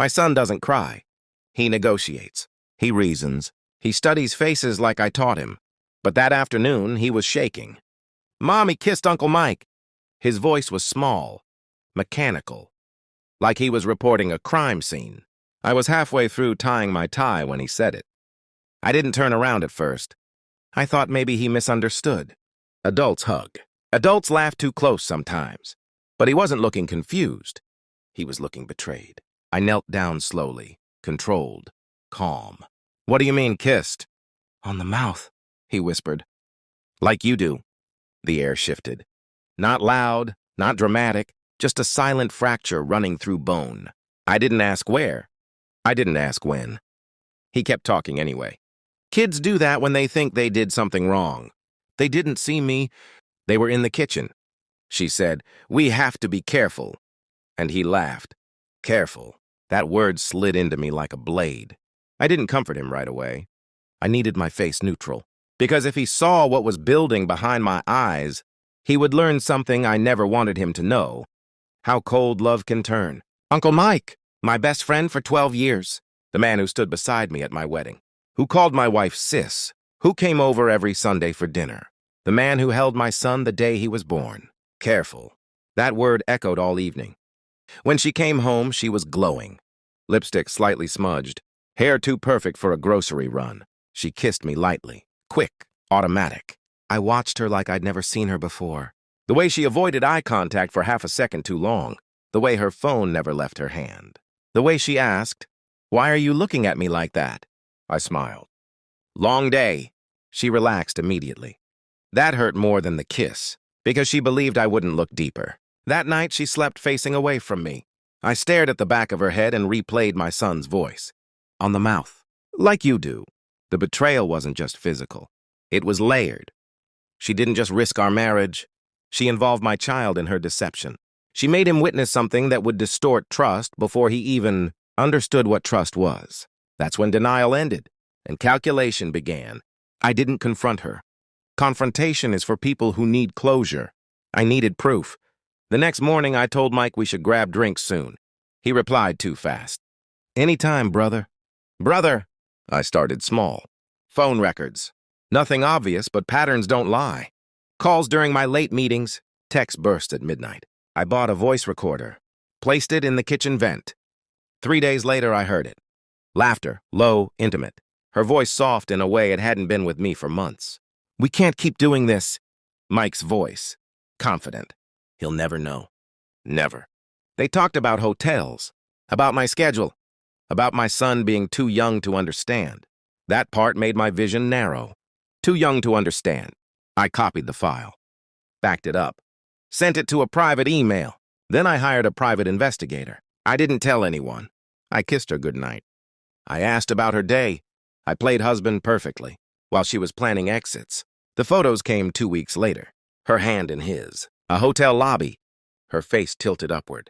My son doesn't cry. He negotiates. He reasons. He studies faces like I taught him. But that afternoon, he was shaking. Mom, he kissed Uncle Mike. His voice was small, mechanical, like he was reporting a crime scene. I was halfway through tying my tie when he said it. I didn't turn around at first. I thought maybe he misunderstood. Adults hug. Adults laugh too close sometimes. But he wasn't looking confused. He was looking betrayed. I knelt down slowly, controlled, calm. What do you mean, kissed? On the mouth, he whispered. Like you do. The air shifted. Not loud, not dramatic, just a silent fracture running through bone. I didn't ask where. I didn't ask when. He kept talking anyway. Kids do that when they think they did something wrong. They didn't see me. They were in the kitchen. She said, "We have to be careful." And he laughed. Careful. That word slid into me like a blade. I didn't comfort him right away. I needed my face neutral. Because if he saw what was building behind my eyes, he would learn something I never wanted him to know. How cold love can turn. Uncle Mike, my best friend for 12 years. The man who stood beside me at my wedding. Who called my wife sis. Who came over every Sunday for dinner. The man who held my son the day he was born. Careful. That word echoed all evening. When she came home, she was glowing. Lipstick slightly smudged. Hair too perfect for a grocery run. She kissed me lightly. Quick. Automatic. I watched her like I'd never seen her before. The way she avoided eye contact for half a second too long. The way her phone never left her hand. The way she asked, "Why are you looking at me like that?" I smiled. Long day. She relaxed immediately. That hurt more than the kiss, because she believed I wouldn't look deeper. That night, she slept facing away from me. I stared at the back of her head and replayed my son's voice. On the mouth. Like you do. The betrayal wasn't just physical. It was layered. She didn't just risk our marriage. She involved my child in her deception. She made him witness something that would distort trust before he even understood what trust was. That's when denial ended and calculation began. I didn't confront her. Confrontation is for people who need closure. I needed proof. The next morning, I told Mike we should grab drinks soon. He replied too fast. Anytime, brother. Brother, I started small. Phone records. Nothing obvious, but patterns don't lie. Calls during my late meetings. Text burst at midnight. I bought a voice recorder. Placed it in the kitchen vent. 3 days later, I heard it. Laughter, low, intimate. Her voice soft in a way it hadn't been with me for months. We can't keep doing this. Mike's voice. Confident. He'll never know. Never. They talked about hotels. About my schedule. About my son being too young to understand. That part made my vision narrow. Too young to understand. I copied the file. Backed it up. Sent it to a private email. Then I hired a private investigator. I didn't tell anyone. I kissed her goodnight. I asked about her day. I played husband perfectly, while she was planning exits. The photos came 2 weeks later. Her hand in his. A hotel lobby. Her face tilted upward.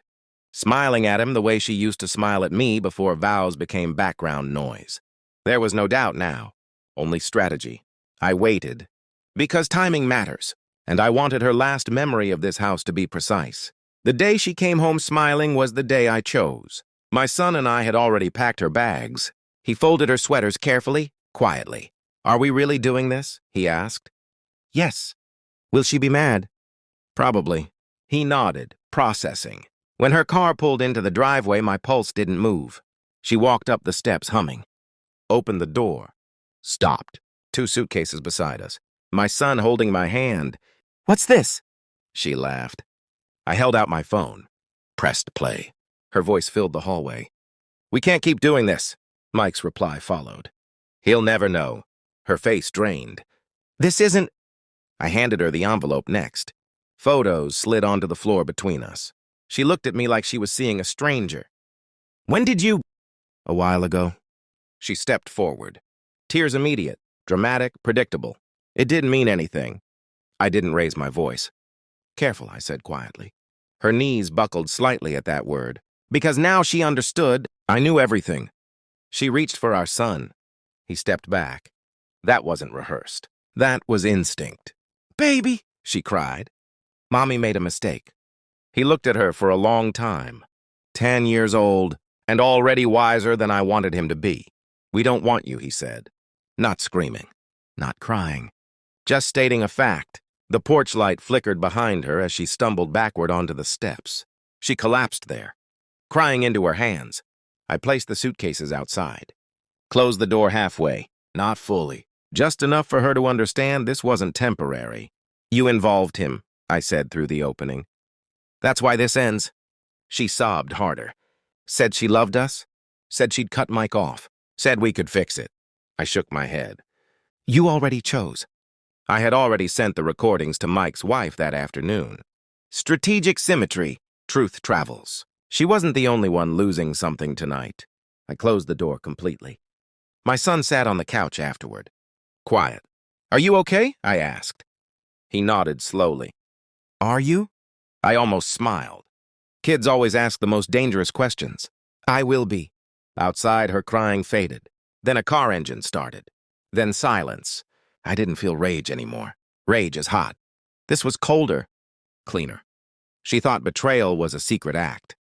Smiling at him the way she used to smile at me before vows became background noise. There was no doubt now. Only strategy. I waited. Because timing matters. And I wanted her last memory of this house to be precise. The day she came home smiling was the day I chose. My son and I had already packed her bags. He folded her sweaters carefully, quietly. Are we really doing this? He asked. Yes. Will she be mad? Probably. He nodded, processing. When her car pulled into the driveway, my pulse didn't move. She walked up the steps humming. Opened the door. Stopped. 2 suitcases beside us. My son holding my hand. What's this? She laughed. I held out my phone. Pressed play. Her voice filled the hallway. We can't keep doing this. Mike's reply followed. He'll never know. Her face drained. This isn't... I handed her the envelope next. Photos slid onto the floor between us. She looked at me like she was seeing a stranger. When did you... A while ago. She stepped forward. Tears immediate, dramatic, predictable. It didn't mean anything. I didn't raise my voice. Careful, I said quietly. Her knees buckled slightly at that word. Because now she understood, I knew everything. She reached for our son. He stepped back. That wasn't rehearsed. That was instinct. Baby, she cried. Mommy made a mistake. He looked at her for a long time. 10 years old, and already wiser than I wanted him to be. "We don't want you," he said. Not screaming, not crying, just stating a fact. The porch light flickered behind her as she stumbled backward onto the steps. She collapsed there, crying into her hands. I placed the suitcases outside. Closed the door halfway, not fully, just enough for her to understand this wasn't temporary. "You involved him," I said through the opening. "That's why this ends." She sobbed harder. Said she loved us. Said she'd cut Mike off. Said we could fix it. I shook my head. "You already chose." I had already sent the recordings to Mike's wife that afternoon. Strategic symmetry. Truth travels. She wasn't the only one losing something tonight. I closed the door completely. My son sat on the couch afterward. Quiet. "Are you okay?" I asked. He nodded slowly. "Are you?" I almost smiled. Kids always ask the most dangerous questions. "I will be." Outside, her crying faded. Then a car engine started. Then silence. I didn't feel rage anymore. Rage is hot. This was colder, cleaner. She thought betrayal was a secret act.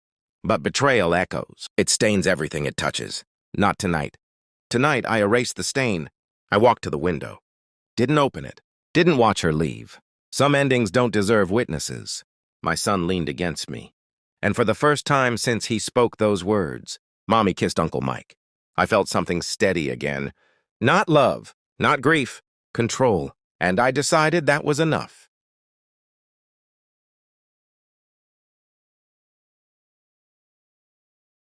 But betrayal echoes. It stains everything it touches. Not tonight. Tonight, I erased the stain. I walked to the window. Didn't open it. Didn't watch her leave. Some endings don't deserve witnesses. My son leaned against me. And for the first time since he spoke those words, Mommy kissed Uncle Mike. I felt something steady again. Not love, not grief, control. And I decided that was enough.